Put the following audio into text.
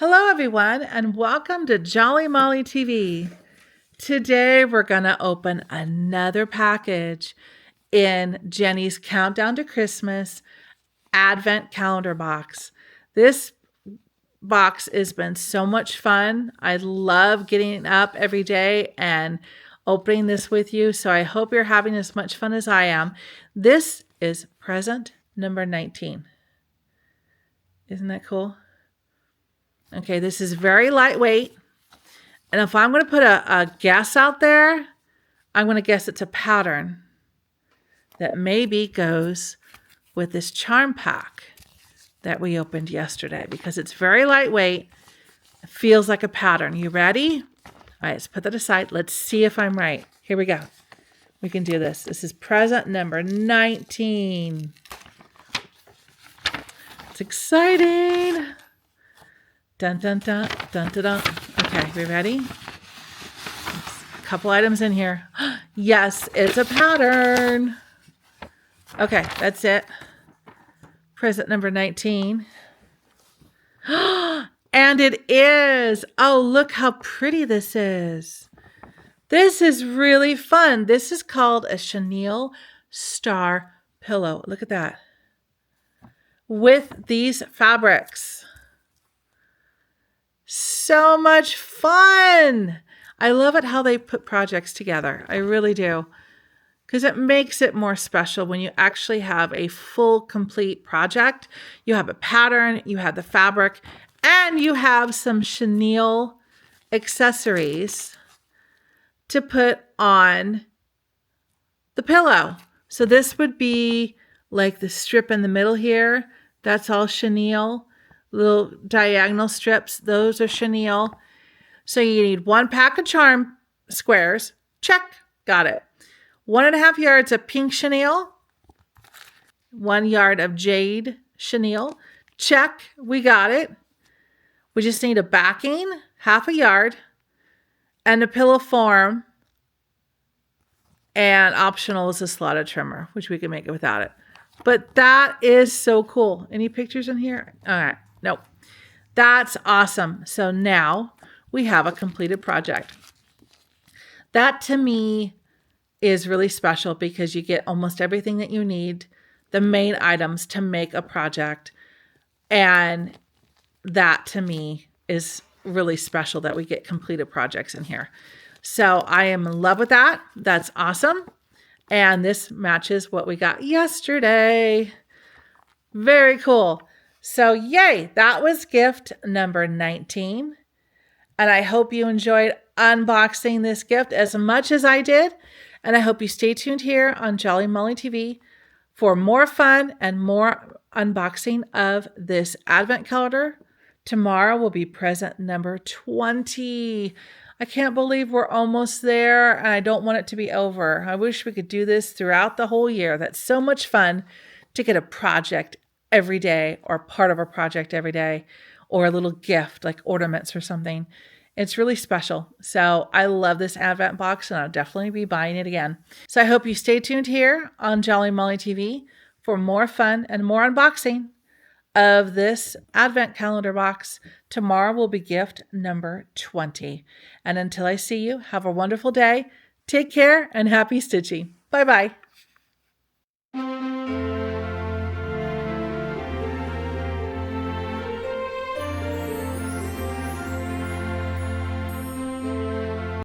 Hello everyone and welcome to Jolly Molly TV. Today we're going to open another package in Jenny's Countdown to Christmas Advent Calendar box. This box has been so much fun. I love getting up every day and opening this with you, so I hope you're having as much fun as I am. This is present number 19. Isn't that cool? Okay, this is very lightweight. And if I'm going to put a guess out there, I'm going to guess it's a pattern that maybe goes with this charm pack that we opened yesterday because it's very lightweight. It feels like a pattern. You ready? All right, let's put that aside. Let's see if I'm right. Here we go. We can do this. This is present number 19. It's exciting. Dun, dun, dun, dun, dun, dun. Okay, we ready? A couple items in here. Yes, it's a pattern. Okay, that's it. Present number 19. And it is. Oh, look how pretty this is. This is really fun. This is called a chenille star pillow. Look at that. With these fabrics. So much fun. I love it how they put projects together. I really do. Because it makes it more special when you actually have a full, complete project. You have a pattern, you have the fabric, and you have some chenille accessories to put on the pillow. So this would be like the strip in the middle here. That's all chenille. Little diagonal strips, those are chenille. So you need 1 pack of charm squares. Check, got it. 1.5 yards of pink chenille. 1 yard of jade chenille. Check, we got it. We just need a backing, 1/2 yard, and a pillow form. And optional is a slotted trimmer, which we can make it without it. But that is so cool. Any pictures in here? All right. Nope. That's awesome. So now we have a completed project. That to me is really special because you get almost everything that you need, the main items to make a project. And that to me is really special that we get completed projects in here. So I am in love with that. That's awesome. And this matches what we got yesterday. Very cool. So yay, that was gift number 19. And I hope you enjoyed unboxing this gift as much as I did. And I hope you stay tuned here on Jolly Molly TV for more fun and more unboxing of this Advent calendar. Tomorrow will be present number 20. I can't believe we're almost there and I don't want it to be over. I wish we could do this throughout the whole year. That's so much fun to get a project every day or part of a project every day or a little gift like ornaments or something. It's really special. So I love this Advent box and I'll definitely be buying it again. So I hope you stay tuned here on Jolly Molly TV for more fun and more unboxing of this Advent calendar box. Tomorrow will be gift number 20. And until I see you, have a wonderful day. Take care and happy stitching. Bye-bye.